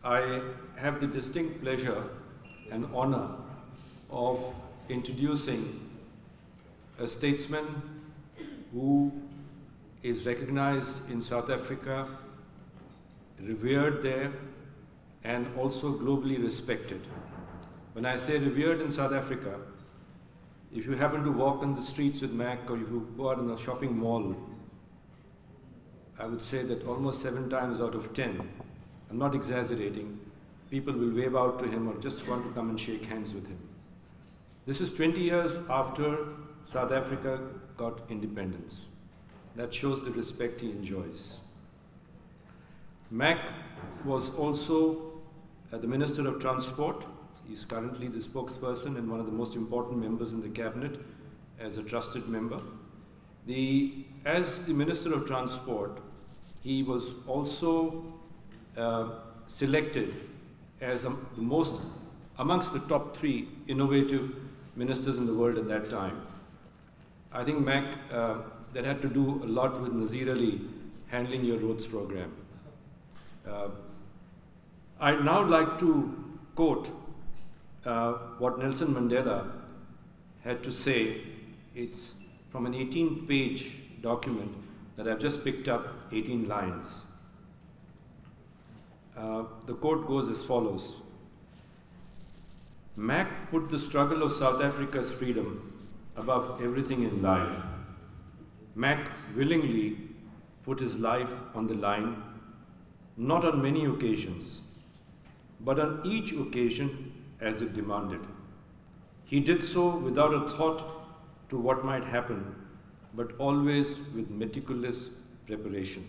I have the distinct pleasure and honor of introducing a statesman who is recognized in South Africa, revered there, and also globally respected. When I say revered in South Africa, if you happen to walk on the streets with Mac, or if you go out in a shopping mall, I would say that almost 7 times out of 10, I'm not exaggerating, people will wave out to him or just want to come and shake hands with him. This is 20 years after South Africa got independence. That shows the respect he enjoys. Mac was also the Minister of Transport. He's currently the spokesperson and one of the most important members in the cabinet as a trusted member. As the Minister of Transport, he was also selected as amongst the top 3 innovative ministers in the world at that time. I think Mac, that had to do a lot with Nazir Ali handling your roads program. I'd now like to quote what Nelson Mandela had to say. It's from an 18-page document that I've just picked up 18 lines. The quote goes as follows. Mac put the struggle of South Africa's freedom above everything in life. Mac willingly put his life on the line, not on many occasions, but on each occasion as it demanded. He did so without a thought to what might happen, but always with meticulous preparation.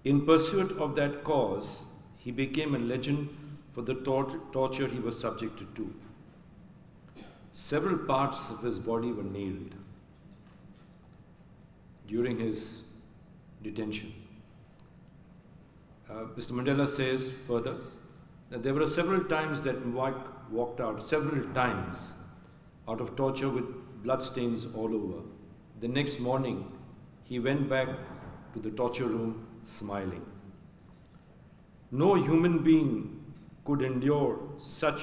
In pursuit of that cause, he became a legend for the torture he was subjected to. Several parts of his body were nailed during his detention. Mr. Mandela says further that there were several times that Mac walked out, several times, out of torture with bloodstains all over. The next morning, he went back to the torture room smiling. No human being could endure such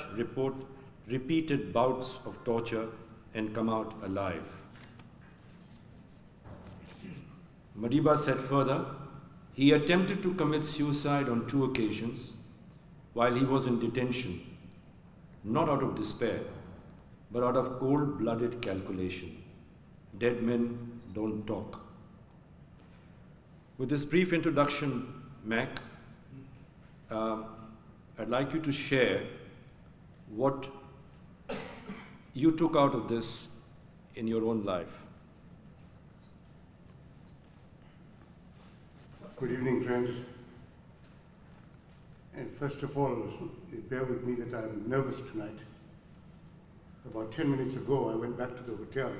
repeated bouts of torture and come out alive. Madiba said further, he attempted to commit suicide on 2 occasions while he was in detention, not out of despair, but out of cold-blooded calculation. Dead men don't talk. With this brief introduction, Mac, I'd like you to share what you took out of this in your own life. Good evening, friends. And first of all, bear with me that I'm nervous tonight. About 10 minutes ago, I went back to the hotel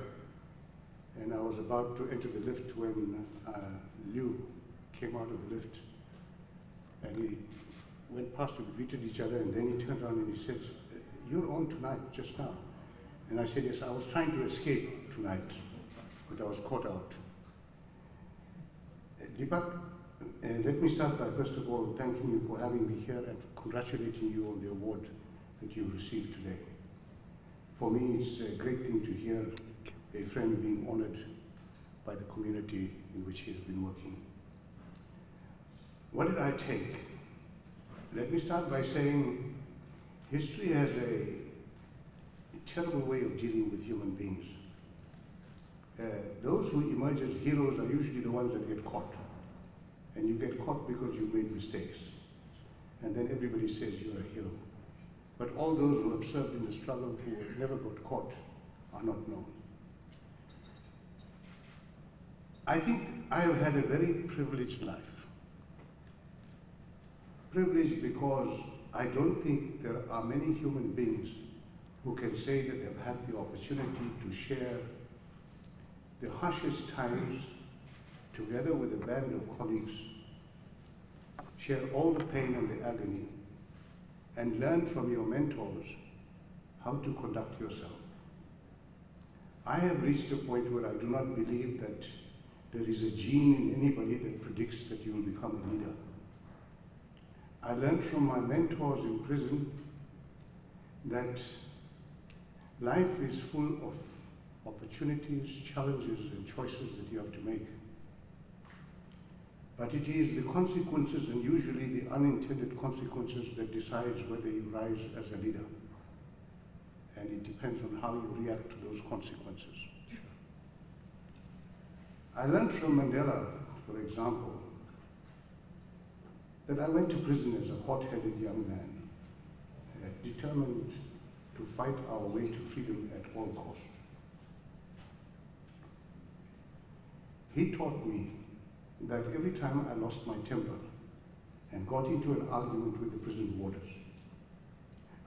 and I was about to enter the lift when Liu came out of the lift. And we went past, we greeted each other, and then he turned around and he said, "You're on tonight, just now." And I said, "Yes, I was trying to escape tonight, but I was caught out." Deepak, let me start by first of all thanking you for having me here and congratulating you on the award that you received today. For me, it's a great thing to hear a friend being honored by the community in which he has been working. What did I take? Let me start by saying history has a terrible way of dealing with human beings. Those who emerge as heroes are usually the ones that get caught. And you get caught because you made mistakes. And then everybody says you're a hero. But all those who have served in the struggle who never got caught are not known. I think I have had a very privileged life. Privileged because I don't think there are many human beings who can say that they've had the opportunity to share the harshest times together with a band of colleagues, share all the pain and the agony, and learn from your mentors how to conduct yourself. I have reached a point where I do not believe that there is a gene in anybody that predicts that you will become a leader. I learned from my mentors in prison that life is full of opportunities, challenges, and choices that you have to make. But it is the consequences, and usually the unintended consequences, that decides whether you rise as a leader. And it depends on how you react to those consequences. Sure. I learned from Mandela, for example, that I went to prison as a hot-headed young man, determined to fight our way to freedom at all costs. He taught me that every time I lost my temper and got into an argument with the prison warders,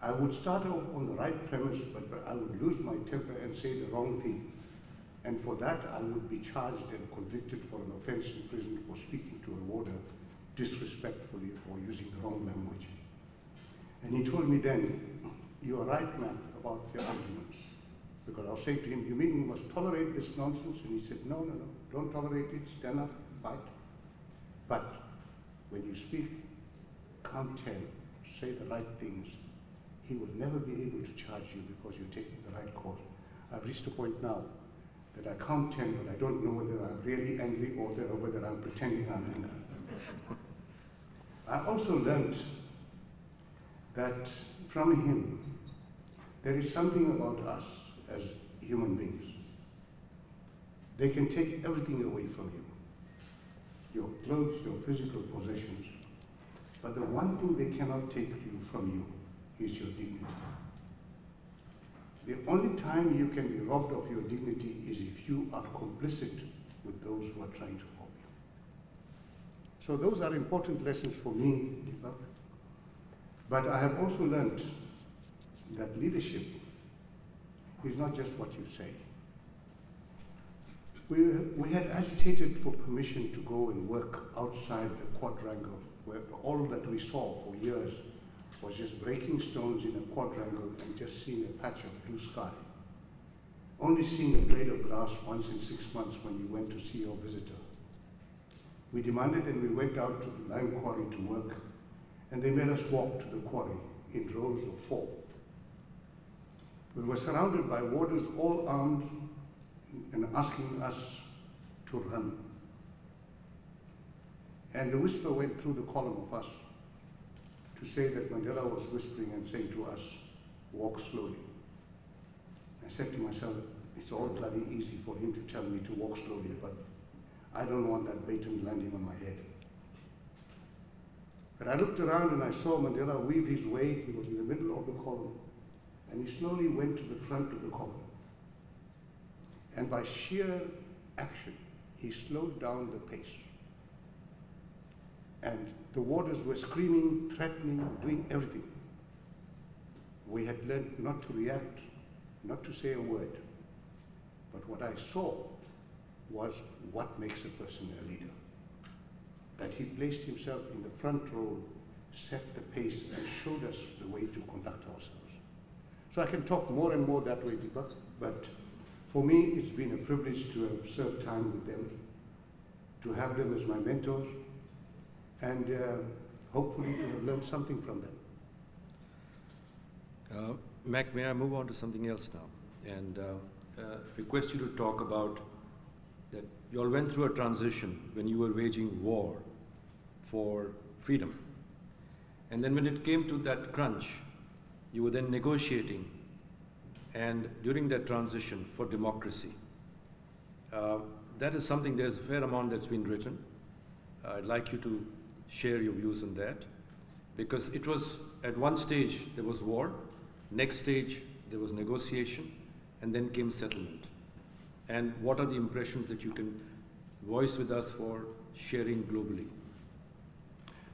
I would start off on the right premise, but I would lose my temper and say the wrong thing. And for that, I would be charged and convicted for an offense in prison for speaking to a warder disrespectfully or using the wrong language. And he told me then, "You are right, Matt, about your arguments." Because I'll say to him, "You mean we must tolerate this nonsense?" And he said, no, don't tolerate it, stand up, fight. But when you speak, count 10, say the right things, he will never be able to charge you because you're taking the right course. I've reached a point now that I count 10, but I don't know whether I'm really angry or whether I'm pretending I'm angry. I also learned that from him, there is something about us as human beings. They can take everything away from you, your clothes, your physical possessions, but the one thing they cannot take from you is your dignity. The only time you can be robbed of your dignity is if you are complicit with those who are trying to rob you. So those are important lessons for me, Deepak. But I have also learned that leadership is not just what you say. We had agitated for permission to go and work outside the quadrangle, where all that we saw for years was just breaking stones in a quadrangle and just seeing a patch of blue sky. Only seeing a blade of grass once in 6 months when you went to see your visitor. We demanded and we went out to the lime quarry to work, and they made us walk to the quarry in rows of 4. We were surrounded by warders all armed and asking us to run. And the whisper went through the column of us to say that Mandela was whispering and saying to us, "Walk slowly." I said to myself, it's all bloody easy for him to tell me to walk slowly, but I don't want that baton landing on my head. But I looked around and I saw Mandela weave his way. He was in the middle of the column, and he slowly went to the front of the column. And by sheer action, he slowed down the pace. And the warders were screaming, threatening, doing everything. We had learned not to react, not to say a word. But what I saw was what makes a person a leader. That he placed himself in the front row, set the pace, and showed us the way to conduct ourselves. So I can talk more and more that way, Deepak, but for me, it's been a privilege to have served time with them, to have them as my mentors, and hopefully to have learned something from them. Mac, may I move on to something else now? And request you to talk about that you all went through a transition when you were waging war for freedom. And then when it came to that crunch, you were then negotiating, and during that transition for democracy. That is something, there's a fair amount that's been written. I'd like you to share your views on that, because it was, at one stage there was war, next stage there was negotiation, and then came settlement. And what are the impressions that you can voice with us for sharing globally?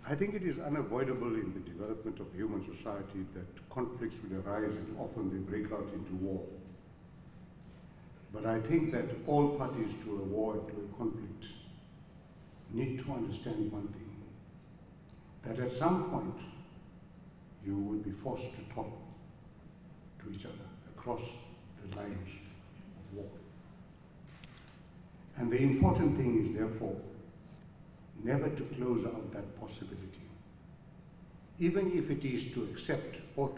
I think it is unavoidable in the development of human society that conflicts will arise and often they break out into war. But I think that all parties to a war, to a conflict, need to understand one thing, that at some point you will be forced to talk to each other across the lines of war. And the important thing is, therefore, never to close out that possibility. even if it is to accept or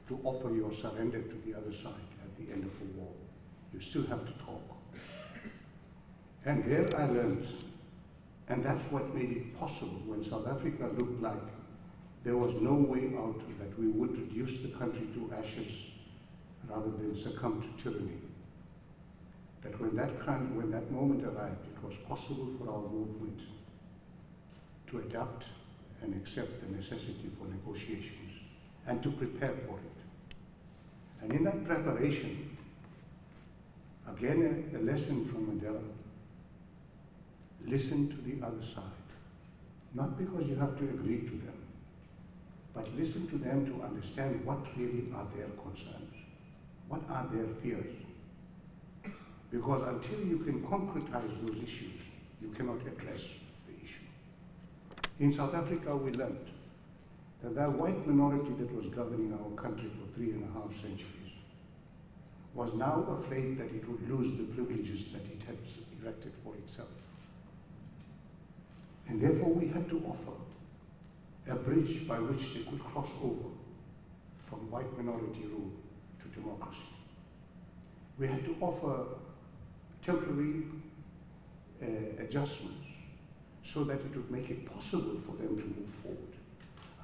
to offer your surrender to the other side at the end of the war. You still have to talk. And there I learned, and that's what made it possible when South Africa looked like there was no way out, that we would reduce the country to ashes rather than succumb to tyranny. That when that moment arrived, it was possible for our movement to adapt and accept the necessity for negotiations and to prepare for it. And in that preparation, again, a lesson from Mandela: listen to the other side. Not because you have to agree to them, but listen to them to understand what really are their concerns, what are their fears. Because until you can concretize those issues, you cannot address the issue. In South Africa, we learned that that white minority that was governing our country for 3.5 centuries was now afraid that it would lose the privileges that it had erected for itself. And therefore we had to offer a bridge by which they could cross over from white minority rule to democracy. We had to offer temporary adjustments so that it would make it possible for them to move forward.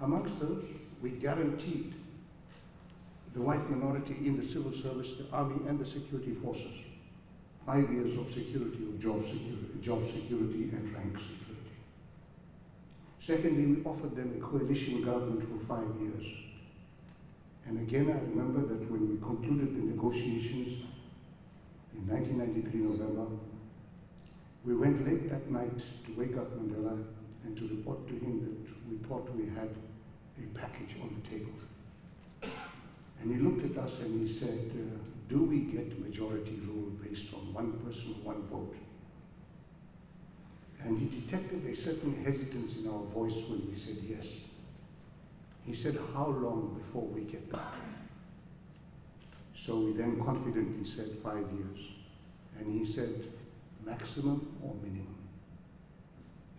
Amongst those, we guaranteed the white minority in the civil service, the army and the security forces, 5 years of security, of job security and rank security. Secondly, we offered them a coalition government for 5 years. And again, I remember that when we concluded the negotiations in 1993 November, we went late that night to wake up Mandela and to report to him that we thought we had a package on the table. And he looked at us and he said, do we get majority rule based on one person, one vote? And he detected a certain hesitance in our voice when we said yes. He said, how long before we get that? So we then confidently said 5 years. And he said, maximum or minimum?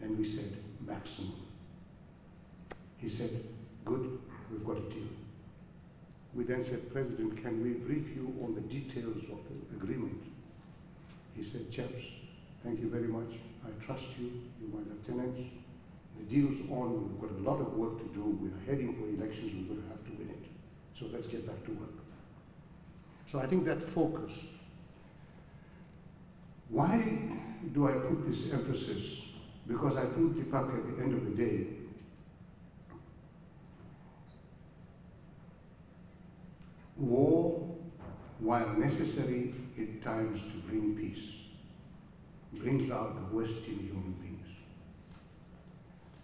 And we said, maximum. He said, good, we've got a deal. We then said, President, can we brief you on the details of the agreement? He said, chaps, thank you very much. I trust you, you're my lieutenants. The deal's on, we've got a lot of work to do. We are heading for elections, we're going to have to win it. So let's get back to work. So I think that focus. Why do I put this emphasis? Because I think, Deepak, at the end of the day, war, while necessary at times to bring peace, brings out the worst in human beings.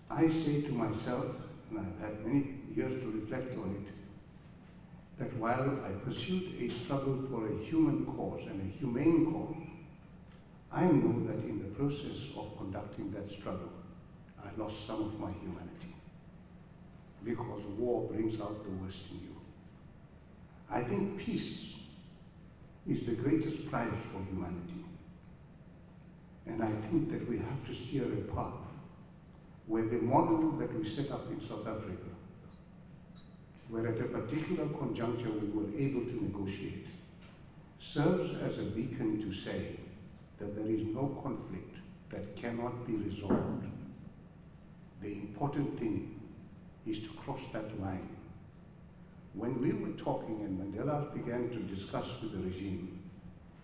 I say to myself, and I've had many years to reflect on it, that while I pursued a struggle for a human cause and a humane cause, I know that in the process of conducting that struggle, I lost some of my humanity. Because war brings out the worst in you. I think peace is the greatest prize for humanity. And I think that we have to steer a path where the model that we set up in South Africa, where at a particular conjuncture we were able to negotiate, serves as a beacon to say that there is no conflict that cannot be resolved. The important thing is to cross that line. When we were talking and Mandela began to discuss with the regime,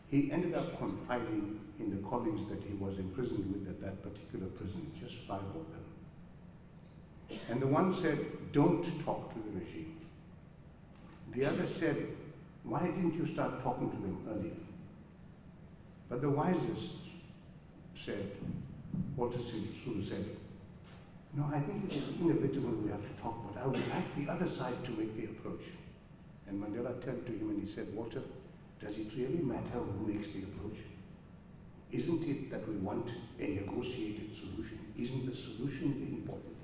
he ended up confiding in the colleagues that he was imprisoned with at that particular prison, just 5 of them. And the one said, don't talk to the regime. The other said, why didn't you start talking to them earlier? But the wisest said, Walter Sisulu said, no, I think it is inevitable we have to talk, but I would like the other side to make the approach. And Mandela turned to him and he said, Walter, does it really matter who makes the approach? Isn't it that we want a negotiated solution? Isn't the solution the important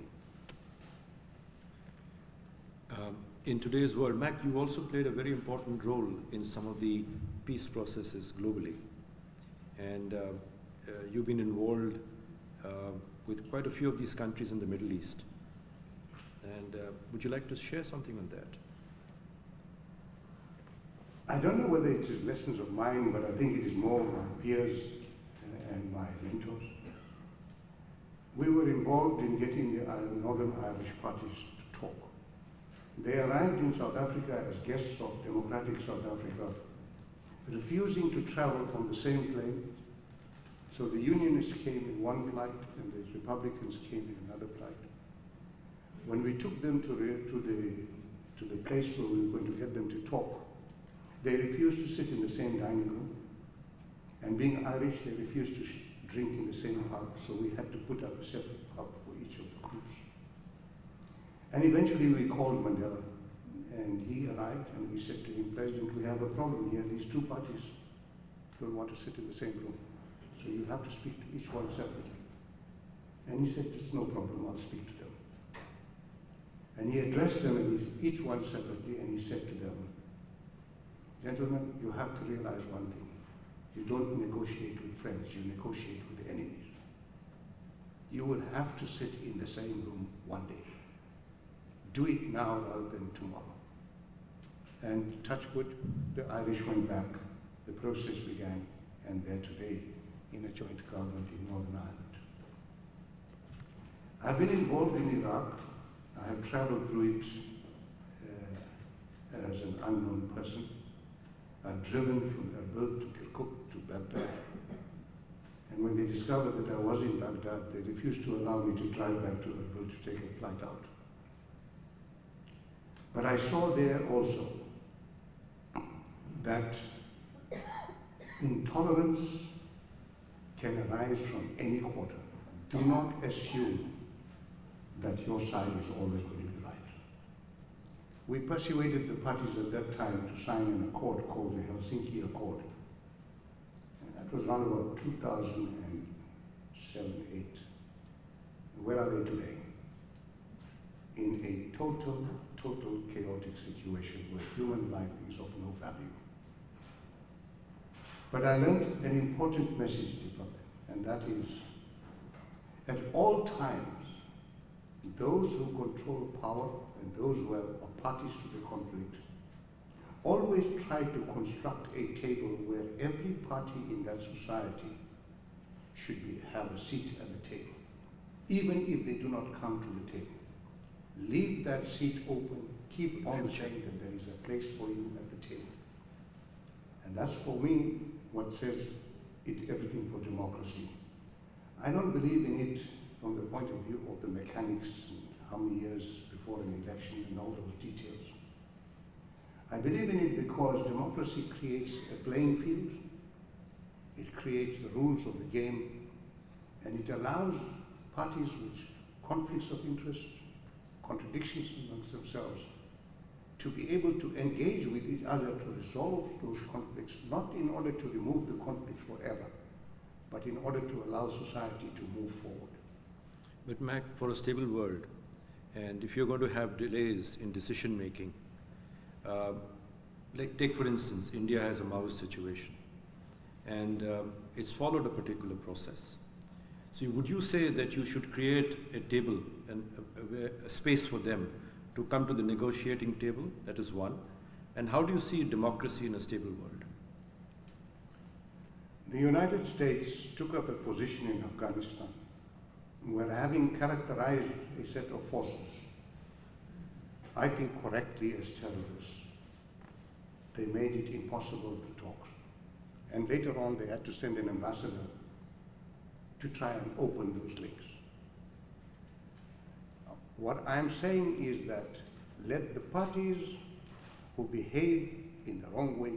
thing? In today's world, Mac, you also played a very important role in some of the peace processes globally. And you've been involved with quite a few of these countries in the Middle East. And would you like to share something on that? I don't know whether it is lessons of mine, but I think it is more my peers and my mentors. We were involved in getting the Northern Irish parties to talk. They arrived in South Africa as guests of democratic South Africa, refusing to travel on the same plane. So the Unionists came in one flight and the Republicans came in another flight. When we took them to the place where we were going to get them to talk, they refused to sit in the same dining room. And being Irish, they refused to drink in the same pub, so we had to put up a separate pub for each of the groups. And eventually we called Mandela, and he arrived, and we said to him, President, we have a problem here. These two parties don't want to sit in the same room, so you have to speak to each one separately. And he said, it's no problem, I'll speak to them. And he addressed them, each one separately, and he said to them, gentlemen, you have to realize one thing. You don't negotiate with friends, you negotiate with enemies. You will have to sit in the same room one day. Do it now rather than tomorrow. And touch wood, the Irish went back, the process began, and they're today in a joint government in Northern Ireland. I've been involved in Iraq. I have traveled through it as an unknown person. I've driven from Erbil to Kirkuk to Baghdad. And when they discovered that I was in Baghdad, they refused to allow me to drive back to Erbil to take a flight out. But I saw there also that intolerance can arise from any quarter. Do not assume that your side is always going to be right. We persuaded the parties at that time to sign an accord called the Helsinki Accord. And that was around about 2007-8. Where are they today? In a total chaotic situation where human life is of no value. But I learned an important message, Deepak, and that is, at all times, those who control power and those who are parties to the conflict always try to construct a table where every party in that society should have a seat at the table, even if they do not come to the table. Leave that seat open, keep on saying that there is a place for you at the table. And that's for me what says everything for democracy. I don't believe in it from the point of view of the mechanics and how many years before an election and all those details. I believe in it because democracy creates a playing field, it creates the rules of the game, and it allows parties with conflicts of interest, contradictions amongst themselves, to be able to engage with each other to resolve those conflicts, not in order to remove the conflicts forever, but in order to allow society to move forward. But Mac, for a stable world, and if you're going to have delays in decision making, like take for instance, India has a Maoist situation, and it's followed a particular process. So would you say that you should create a table and a space for them to come to the negotiating table? That is one. And how do you see democracy in a stable world? The United States took up a position in Afghanistan where, having characterized a set of forces, I think correctly, as terrorists, they made it impossible for talks. And later on they had to send an ambassador to try and open those links. What I'm saying is that let the parties who behave in the wrong way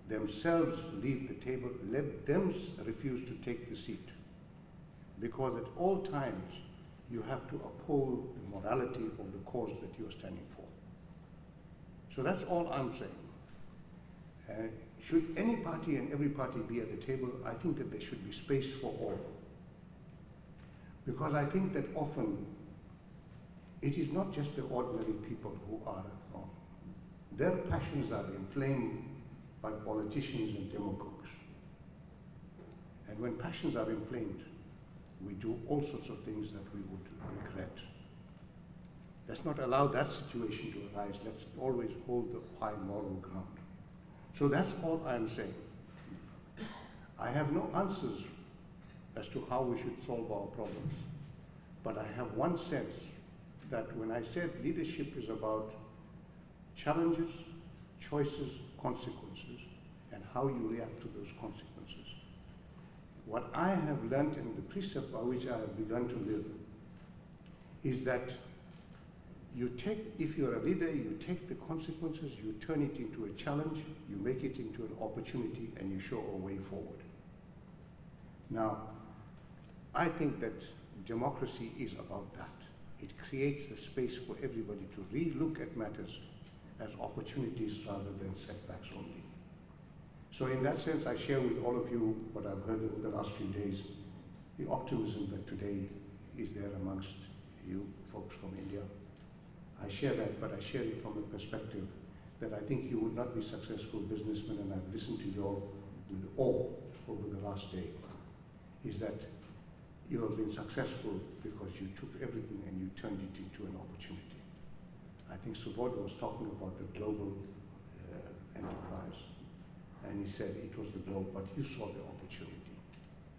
themselves leave the table, let them refuse to take the seat. Because at all times you have to uphold the morality of the cause that you're standing for. So that's all I'm saying. Should any party and every party be at the table, I think that there should be space for all. Because I think that often it is not just the ordinary people who are wrong. Their passions are inflamed by politicians and demagogues. And when passions are inflamed, we do all sorts of things that we would regret. Let's not allow that situation to arise. Let's always hold the high moral ground. So that's all I'm saying. I have no answers as to how we should solve our problems. But I have one sense that when I said leadership is about challenges, choices, consequences, and how you react to those consequences. What I have learned and the precept by which I have begun to live is that you take, if you're a leader, you take the consequences, you turn it into a challenge, you make it into an opportunity, and you show a way forward. Now, I think that democracy is about that. It creates the space for everybody to re-look at matters as opportunities rather than setbacks only. So in that sense, I share with all of you what I've heard over the last few days, the optimism that today is there amongst you folks from India. I share that, but I share it from a perspective that I think you would not be successful businessmen, and I've listened to you all with awe over the last day, is that you have been successful because you took everything and you turned it into an opportunity. I think Subodh was talking about the global enterprise, and he said it was the globe, but you saw the opportunity.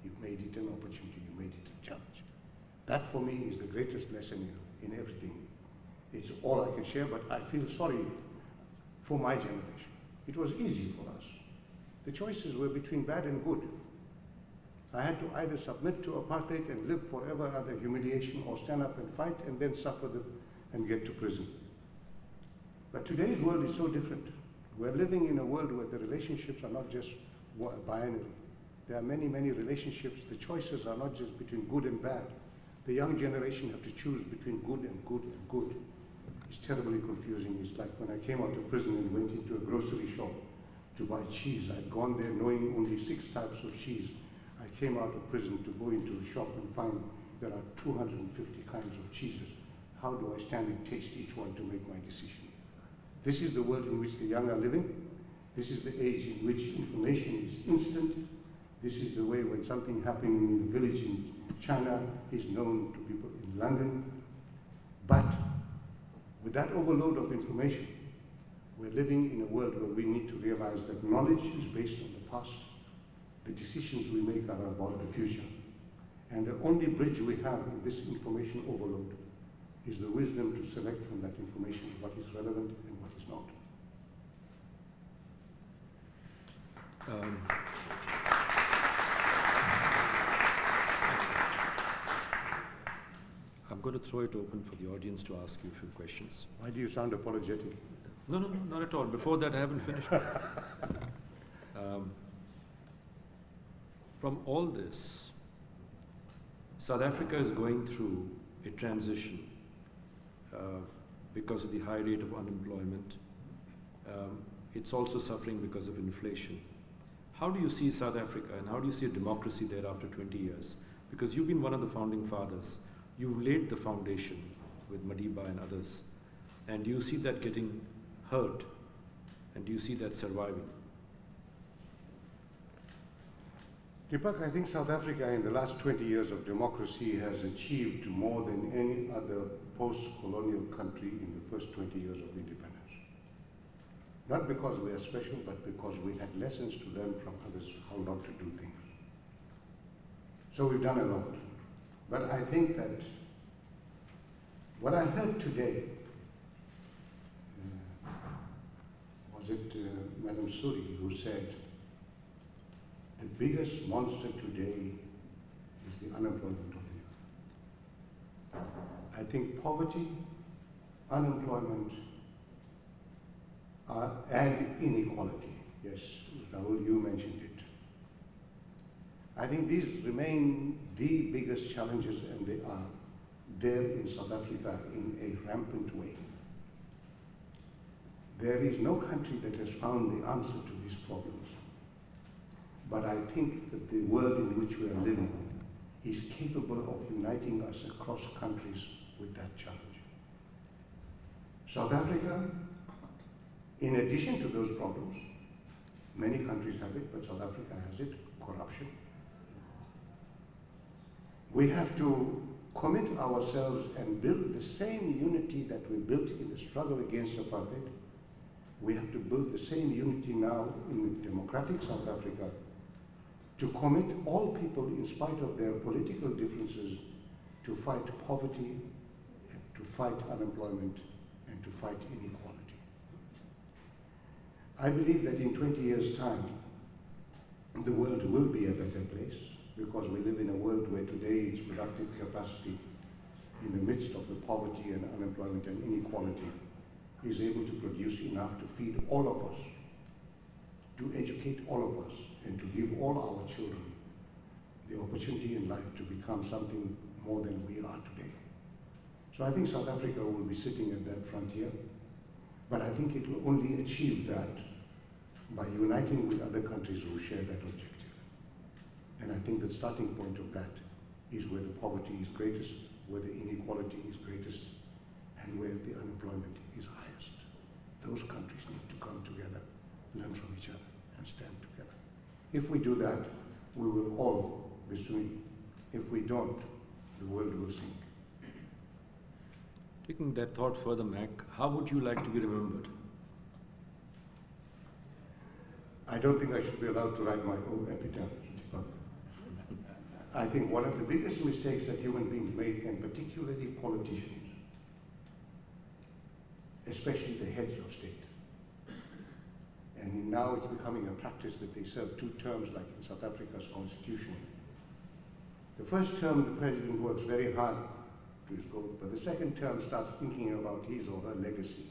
You made it an opportunity, you made it a challenge. That for me is the greatest lesson in everything. It's all I can share, but I feel sorry for my generation. It was easy for us. The choices were between bad and good. I had to either submit to apartheid and live forever under humiliation, or stand up and fight and then suffer and get to prison. But today's world is so different. We're living in a world where the relationships are not just binary. There are many, many relationships. The choices are not just between good and bad. The young generation have to choose between good and good and good. It's terribly confusing. It's like when I came out of prison and went into a grocery shop to buy cheese. I'd gone there knowing only 6 types of cheese. I came out of prison to go into a shop and find there are 250 kinds of cheeses. How do I stand and taste each one to make my decision? This is the world in which the young are living. This is the age in which information is instant. This is the way when something happening in a village in China is known to people in London. But with that overload of information, we're living in a world where we need to realize that knowledge is based on the past. The decisions we make are about the future. And the only bridge we have in this information overload is the wisdom to select from that information what is relevant and what is not. I'm going to throw it open for the audience to ask you a few questions. Why do you sound apologetic? No, not at all. Before that, I haven't finished. From all this, South Africa is going through a transition because of the high rate of unemployment. It's also suffering because of inflation. How do you see South Africa, and how do you see a democracy there after 20 years? Because you've been one of the founding fathers. You've laid the foundation with Madiba and others. And do you see that getting hurt? And do you see that surviving? Deepak, I think South Africa in the last 20 years of democracy has achieved more than any other post-colonial country in the first 20 years of independence. Not because we are special, but because we had lessons to learn from others how not to do things. So we've done a lot. But I think that what I heard today, was it Madam Suri who said, the biggest monster today is the unemployment of the youth. I think poverty, unemployment, and inequality. Yes, Rahul, you mentioned it. I think these remain the biggest challenges, and they are there in South Africa in a rampant way. There is no country that has found the answer to these problems. But I think that the world in which we are living is capable of uniting us across countries with that challenge. South Africa, in addition to those problems, many countries have it, but South Africa has it, corruption. We have to commit ourselves and build the same unity that we built in the struggle against apartheid, we have to build the same unity now in democratic South Africa to commit all people, in spite of their political differences, to fight poverty, to fight unemployment, and to fight inequality. I believe that in 20 years' time, the world will be a better place, because we live in a world where today its productive capacity, in the midst of the poverty and unemployment and inequality, is able to produce enough to feed all of us, to educate all of us, and to give all our children the opportunity in life to become something more than we are today. So I think South Africa will be sitting at that frontier, but I think it will only achieve that by uniting with other countries who share that objective. And I think the starting point of that is where the poverty is greatest, where the inequality is greatest, and where the unemployment is highest. Those countries need to come together, learn from each other, and stand together. If we do that, we will all be swimming. If we don't, the world will sink. Taking that thought further, Mac, how would you like to be remembered? I don't think I should be allowed to write my own epitaph, Deepak. I think one of the biggest mistakes that human beings make, and particularly politicians, especially the heads of state, and now it's becoming a practice that they serve 2 terms like in South Africa's constitution. The first term, the president works very hard to his goal, but the second term starts thinking about his or her legacy.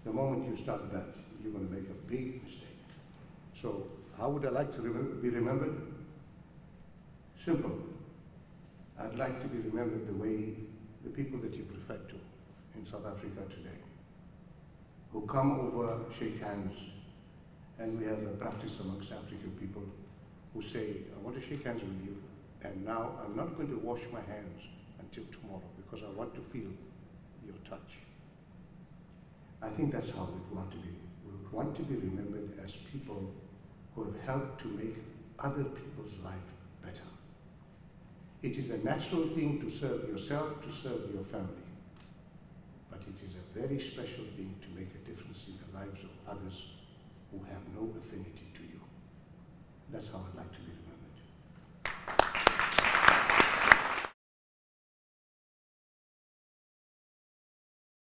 The moment you start that, you're going to make a big mistake. So how would I like to be remembered? Simple. I'd like to be remembered the way the people that you've referred to in South Africa today, who come over, shake hands, and we have a practice amongst African people who say, I want to shake hands with you, and now I'm not going to wash my hands until tomorrow because I want to feel your touch. I think that's how we want to be. We want to be remembered as people who have helped to make other people's life better. It is a natural thing to serve yourself, to serve your family. But it is a very special thing to make a difference in the lives of others who have no affinity to you. That's how I'd like to be remembered.